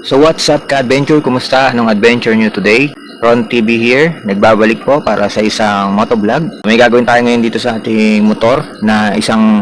So what's up ka-adventure? Kumusta? Anong adventure nyo today? Ron TV here. Nagbabalik po para sa isang motovlog. May gagawin tayo ngayon dito sa ating motor na isang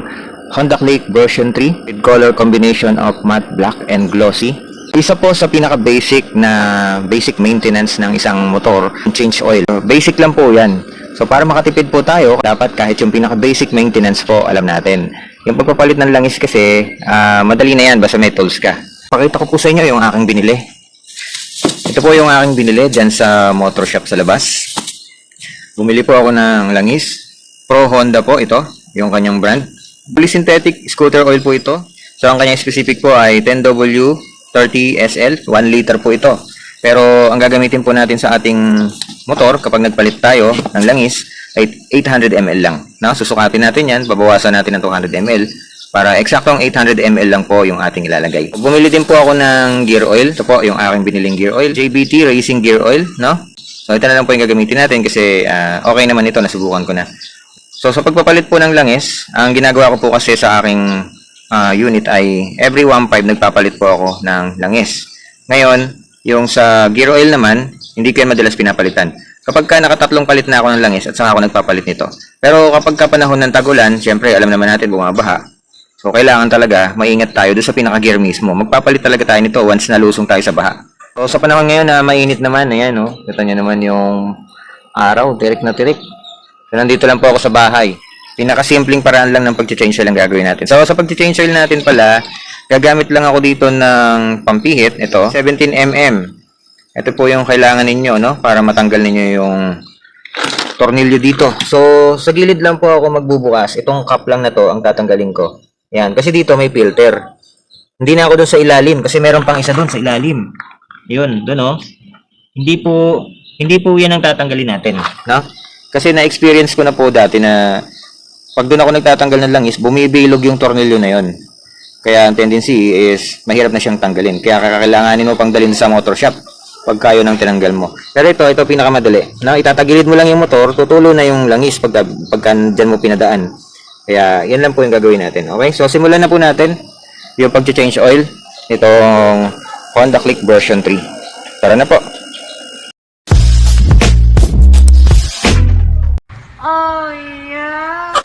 Honda Click version 3 with color combination of matte black and glossy. Isa po sa pinaka-basic na basic maintenance ng isang motor, change oil. Basic lang po yan. So para makatipid po tayo, dapat kahit yung pinaka-basic maintenance po alam natin. Yung pagpapalit ng langis kasi, madali na yan basta may tools ka. Pakita ko po sa inyo yung aking binili. Ito po yung aking binili dyan sa motor shop sa labas. Bumili po ako ng langis. Pro Honda po ito, yung kanyang brand. Fully synthetic scooter oil po ito. So ang kanyang specific po ay 10W30SL, 1 liter po ito. Pero ang gagamitin po natin sa ating motor kapag nagpalit tayo ng langis ay 800 ml lang. No? Susukatin natin yan, babawasan natin ng 200 ml. Para eksaktong 800 ml lang po yung ating ilalagay. Bumili din po ako ng gear oil. Ito po yung aking biniling gear oil. JBT Racing Gear Oil, no? So ito na lang po yung gagamitin natin kasi okay naman ito, nasubukan ko na. So sa pagpapalit po ng langis, ang ginagawa ko po kasi sa aking unit ay every 1.5 nagpapalit po ako ng langis. Ngayon, yung sa gear oil naman, hindi ko yan madalas pinapalitan. Kapag ka nakatatlong palit na ako ng langis at saka ako nagpapalit nito. Pero kapag ka panahon ng tagulan, syempre alam naman natin bumabaha. So, kailangan talaga maingat tayo doon sa pinaka-gear mismo. Magpapalit talaga tayo nito once nalusong tayo sa baha. So, sa panahon ngayon na mainit naman, ayan, no? Kita nyo naman yung araw, tirik na tirik. So, nandito lang po ako sa bahay. Pinakasimpleng paraan lang ng pag-change oil ang gagawin natin. So, sa pag-change oil natin pala, gagamit lang ako dito ng pampihit. Ito, 17mm. Ito po yung kailangan ninyo, no? Para matanggal ninyo yung tornilyo dito. So, sa gilid lang po ako magbubukas. Itong cup lang na to ang tatanggalin ko. Yan, kasi dito may filter. Hindi na ako doon sa ilalim kasi meron pang isa doon sa ilalim. Yun, doon oh. Hindi po 'yan ang tatanggalin natin, no? Kasi na-experience ko na po dati na pag doon ako nagtatanggal ng langis, bumibilog yung tornilyo na 'yon. Kaya ang tendency is mahirap na siyang tanggalin. Kaya kakailanganin mo pang dalhin sa motor shop pag kayo nang tinanggal mo. Pero ito pinakamadali, no? Itatagilid mo lang yung motor, tutulo na yung langis pagka diyan mo pinadaan. Kaya, yan lang po yung gagawin natin. Okay? So, simulan na po natin yung pag-change oil. Itong Honda Click version 3. Tara na po. Oh, yeah!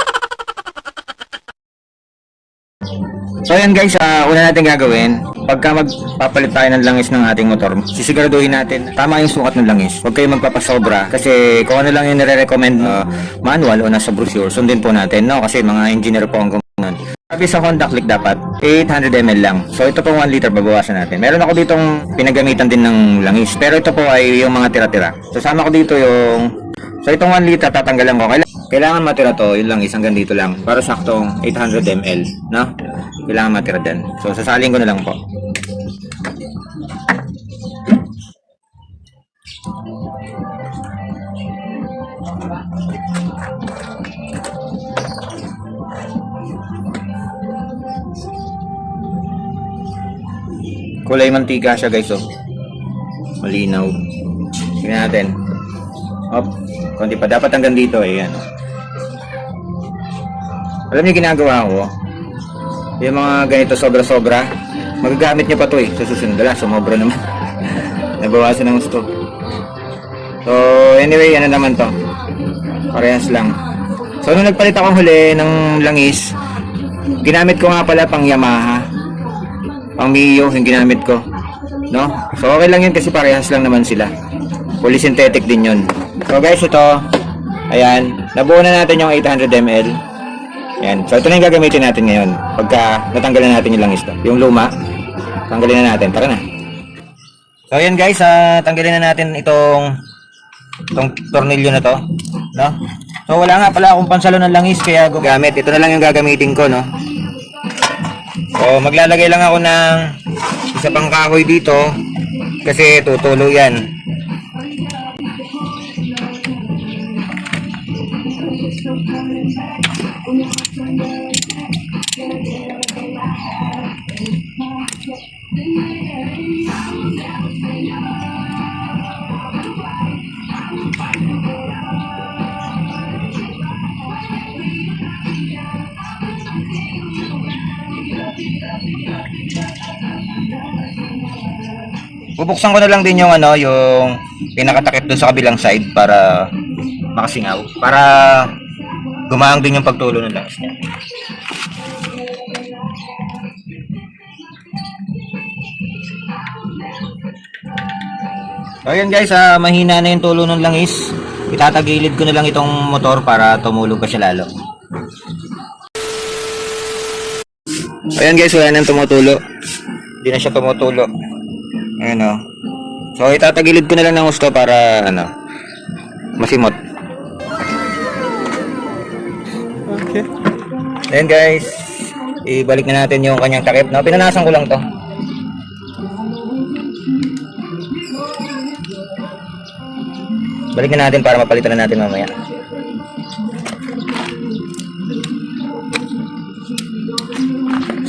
So, yan guys. Una natin gagawin. Pagka magpapalit tayo ng langis ng ating motor, sisiguraduhin natin tama yung sukat ng langis. Huwag kayo magpapasobra kasi kung ano lang yung nire-recommend manual o nasa brochure, sundin po natin, no? Kasi mga engineer po ang gumawa. Sabi sa Honda Click dapat 800 ml lang. So ito po 1 liter babawasan natin. Meron ako ditong pinagamitan din ng langis. Pero ito po ay yung mga tira-tira. So sama ko dito yung itong 1 liter tatanggalan ko. Kailangan matira to, yung langis hanggang dito lang para saktong 800 ml, no? Kailangan matira din. So sasalin ko na lang po. Kulay mantika siya guys, oh. Malinaw. Tingnan natin. Hop, konti pa. Dapat hanggang dito, ayan. Alam niyo ginagawa ko? Yung mga ganito sobra-sobra, magagamit niyo pa to eh. Sa susunod lang, sumobra naman. Nabawasan ng gusto. So, anyway, ano naman to? Parehas lang. So, nung nagpalit akong huli ng langis, ginamit ko nga pala pang Yamaha. Pang Mio yung ginamit ko. No? So, okay lang yun kasi parehas lang naman sila. Fully synthetic din yun. So, guys, ito. Ayan. Nabuo na natin yung 800 ml. Ayan. So, ito na yung gagamitin natin ngayon. Pagka natanggalan natin yung langis to. Yung luma, tanggalin na natin. Tara na. So, ayan guys. Tanggalin na natin itong tornilyo na to. No? So, wala nga pala akong pansalo ng langis kaya gumagamit. Ito na lang yung gagamitin ko, no? So, maglalagay lang ako ng isa pang kahoy dito kasi tutulo yan. Bubuksan ko na lang din yung ano, yung pinakatakip dun sa kabilang side para makasingaw. Para gumaang din yung pagtulo ng langis niya. So ayan guys, mahina na yung tulo ng langis. Itatagilid ko na lang itong motor para tumulog pa siya lalo. Ayan guys, wala nang tumutulo. Hindi na siya tumutulo. Ayan o. So itatagilid ko na lang ng gusto para ano, masimot. Okay. Ayan guys, ibalik na natin yung kanyang takip. No, pinanasan ko lang to. Balik na natin para mapalitan na natin mamaya.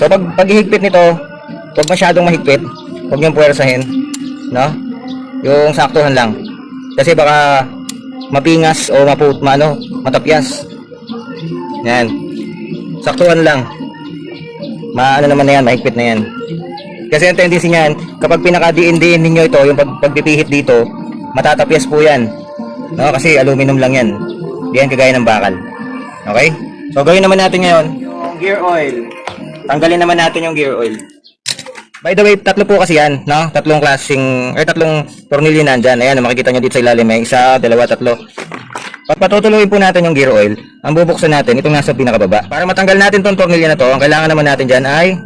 So pag hihigpit nito, huwag masyadong mahigpit. Huwag niyong puwersahin, no? Yung saktuhan lang. Kasi baka mapingas o matapyas. Yan. Saktuhan lang. Maano naman na yan, mahigpit na yan. Kasi ang tendency niyan, kapag pinaka-diin-diin ninyo ito, yung pagpipihit dito, matatapyas po yan. No, kasi aluminum lang yan. Di yan kagaya ng bakal. Okay? So gawin naman natin ngayon yung gear oil. Tanggalin naman natin yung gear oil. By the way, tatlo po kasi yan, no? Tatlong tornilyo nandyan. Ayan, makikita nyo dito sa ilalim. May isa, dalawa, tatlo. Patutuloyin po natin yung gear oil. Ang bubuksan natin, itong nasa pinakababa. Para matanggal natin tong tornilyo na to, ang kailangan naman natin dyan ay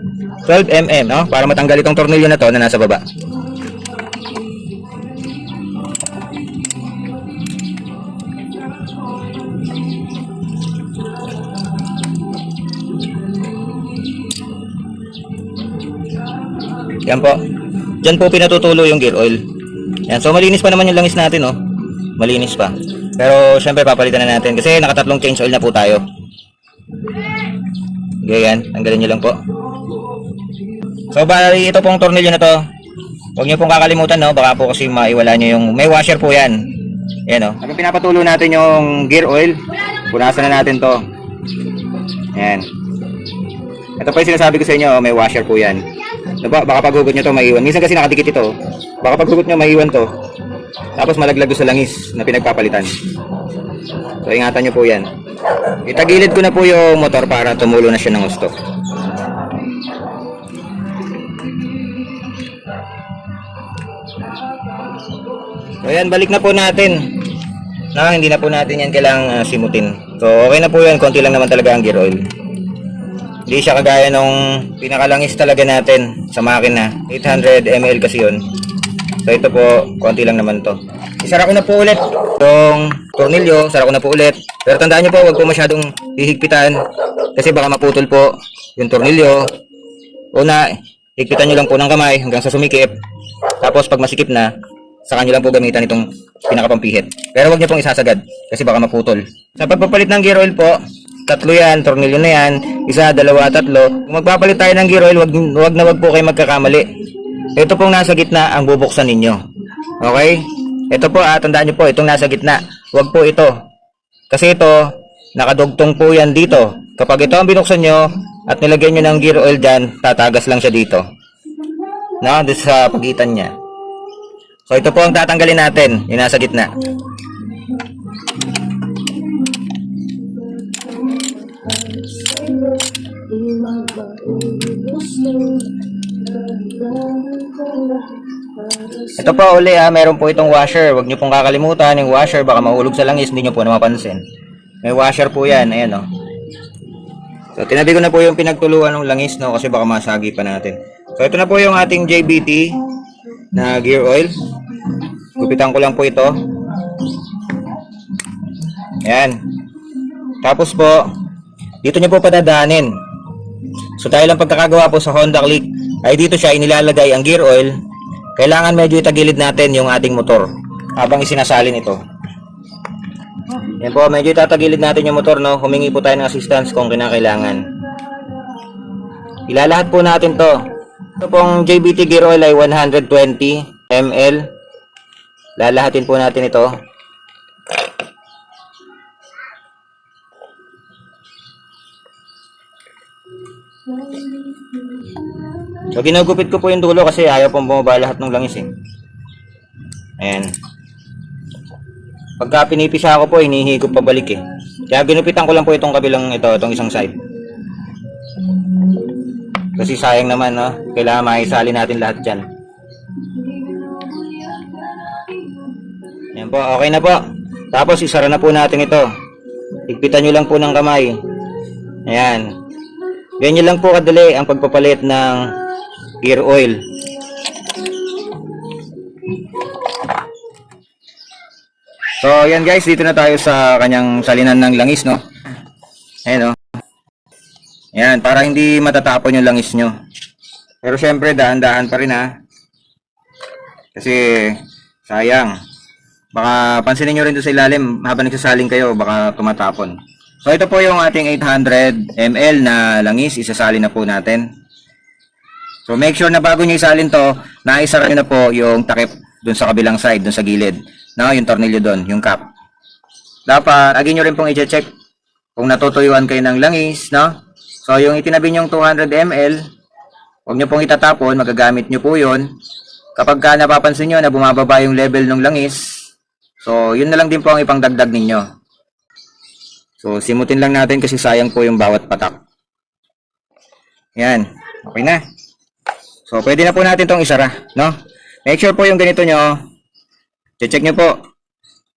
12mm, no? Para matanggal itong tornilyo na to na nasa baba. Yan po. Diyan po pinatutulo yung gear oil. Yan. So malinis pa naman yung langis natin, oh. Malinis pa. Pero syempre papalitan na natin kasi nakatatlong change oil na po tayo. Ganyan, tanggalin niyo lang po. So bali ito pong tornilyo na to. Huwag niyo pong kakalimutan, no, baka po kasi maiwala niyo yung may washer po 'yan. Ayan, oh. Habang pinapatulo natin yung gear oil, punasan na natin 'to. Ayan. Ito pa yung sinasabi ko sa inyo, may washer po 'yan. Diba, baka paghugot nyo to maiwan. Minsan kasi nakadikit ito. Baka paghugot nyo maiwan to. Tapos malaglag sa langis na pinagpapalitan. So ingatan nyo po yan. Itagilid ko na po yung motor para tumulo na siya ng gusto. So yan, balik na po natin. Hindi na po natin yan kailangang simutin. So okay na po yan. Konti lang naman talaga ang gear oil. Hindi siya kagaya nung pinakalangis talaga natin sa makina. 800 ml kasi yun. So ito po, konti lang naman to. Isara ko na po ulit yung tornilyo, sara ko na po ulit. Pero tandaan nyo po, huwag po masyadong hihigpitan kasi baka maputol po yung tornilyo. Una, higpitan nyo lang po ng kamay hanggang sa sumikip. Tapos pag masikip na, saka nyo lang po gamitan itong pinakapampihit. Pero huwag nyo pong isasagad kasi baka maputol. Sa pagpapalit ng gear oil po, tatlo yan, tornilyo na yan, isa, dalawa, tatlo. Kung magpapalit tayo ng gear oil, wag po kayo magkakamali. Ito pong nasa gitna ang bubuksan ninyo. Okay? Ito po, tandaan nyo po, itong nasa gitna. Wag po ito. Kasi ito, nakadugtong po yan dito. Kapag ito ang binuksan nyo, at nilagyan nyo ng gear oil dyan, tatagas lang siya dito. Dito sa pagitan niya. So ito po ang tatanggalin natin, yung nasa gitna. Ito po uli, meron po itong washer. Huwag nyo pong kakalimutan yung washer, baka mahulog sa langis, hindi nyo po na mapansin. May washer po yan, ayan o. So tinabi ko na po yung pinagtuluan ng langis, no, kasi baka masagi pa natin. So ito na po yung ating JBT na gear oil. Gupitan ko lang po ito. Ayan. Tapos po, dito nyo po padadaanin. So dahil ang pagkakagawa po sa Honda Click ay dito siya inilalagay ang gear oil. Kailangan medyo itagilid natin yung ating motor habang isinasalin ito. Yan po, medyo itatagilid natin yung motor, no. Humingi po tayo ng assistance kung kinakailangan. Ilalahat po natin to. Ito pong JBT gear oil ay 120 ml. Lalahatin po natin ito. So ginugupit ko po yung dulo kasi ayaw pong bumaba lahat ng langis eh. Ayan. Pagka pinipisa ko po, hinihigop pabalik eh. Kaya ginupitan ko lang po itong kabilang ito, itong isang side. Kasi sayang naman, no? Kailangan maisali natin lahat dyan. Ayan po, okay na po. Tapos isara na po natin ito. Higpitan nyo lang po ng kamay. Ayan. Ganyan lang po kadali ang pagpapalit ng gear oil. So, yan guys, dito na tayo sa kanyang salinan ng langis, no? Ayan, no? Ayan, para hindi matatapon yung langis nyo. Pero syempre, dahan-dahan pa rin, ha? Kasi, sayang. Baka pansinin nyo rin doon sa ilalim, habang nagsasaling kayo, baka tumatapon. So, ito po yung ating 800 ml na langis, isasali na po natin. So, make sure na bago nyo isalin to, naisara nyo na po yung takip doon sa kabilang side, doon sa gilid. No, yung tornilyo doon, yung cap. Dapat, lagi nyo rin pong i-check kung natutuyuan kayo ng langis, no? So, yung itinabi nyong 200 ml, huwag nyo pong itatapon, magagamit nyo po yun. Kapag ka napapansin nyo na bumababa yung level ng langis, so, yun na lang din po ang ipangdagdag ninyo. So, simutin lang natin kasi sayang po yung bawat patak. Yan, okay na. So, pwede na po natin tong isara, no? Make sure po yung ganito nyo, check nyo po,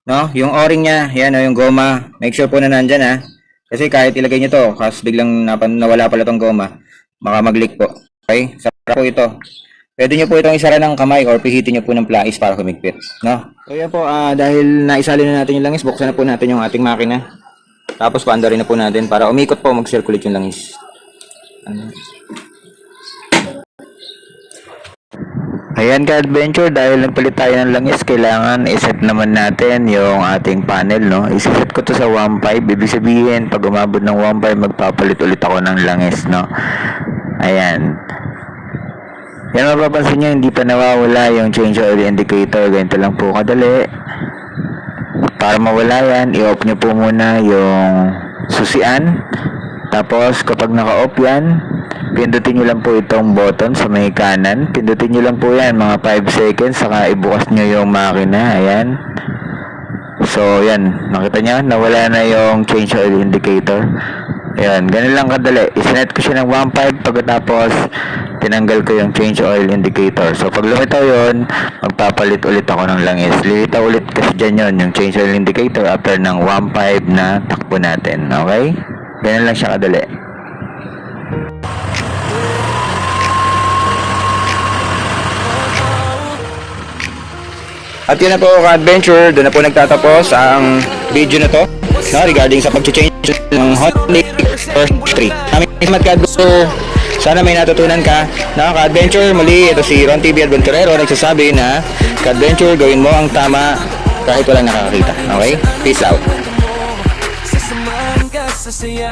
no? Yung o-ring nya, yan, yung goma, make sure po na nandyan, ha? Kasi kahit ilagay nyo to, kasi biglang nawala pala tong goma, baka mag-leak po. Okay? Sara po ito. Pwede nyo po itong isara ng kamay or pihitin nyo po ng plais para humigpit, no? So, yan po, dahil naisali na natin yung langis, buksan na po natin yung ating makina. Tapos, paandarin na po natin para umikot po, mag-circulate yung langis. Ayan ka-adventure, dahil nagpalit tayo ng langis, kailangan iset naman natin yung ating panel, no? Iset ko to sa 1.5, ibig sabihin, pag umabot ng 1.5, magpapalit ulit ako ng langis, no? Ayan. Yan, mapapansin nyo, hindi pa nawawala yung change oil indicator. Ganito lang po kadali. Para mawala yan, i-off nyo po muna yung susian. Tapos, kapag naka-off yan, pindutin nyo lang po itong button sa may kanan. Pindutin nyo lang po yan, mga 5 seconds, saka ibukas nyo yung makina. Ayan. So, yan. Nakita nyo, nawala na yung change oil indicator. Ayan, ganun lang kadali. Isinet ko siya ng 1.5, pagkatapos tinanggal ko yung change oil indicator. So, pag lumitaw yun, magpapalit ulit ako ng langis. Lilitaw ulit kasi dyan yun, yung change oil indicator after ng 1.5 na takbo natin. Okay? Ganun lang siya kadali. At yun na po ka-adventure, doon na po nagtatapos ang video na to, no, regarding sa pag-change ng Honda First 3. Salamat ka-adventure, sana may natutunan ka. No, ka-adventure, muli ito si Ron TV Adventurero nagsasabi na ka-adventure, gawin mo ang tama kahit walang nakakakita. Okay? Peace out. Sasamahan ka sa saya,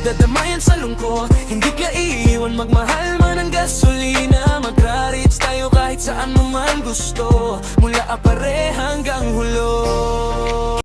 dadamayan sa lungkot, hindi ka iiwan, magmahal man ang gasolina, magra-reach tayo kahit saan mo man gusto, mula apare hanggang hulo.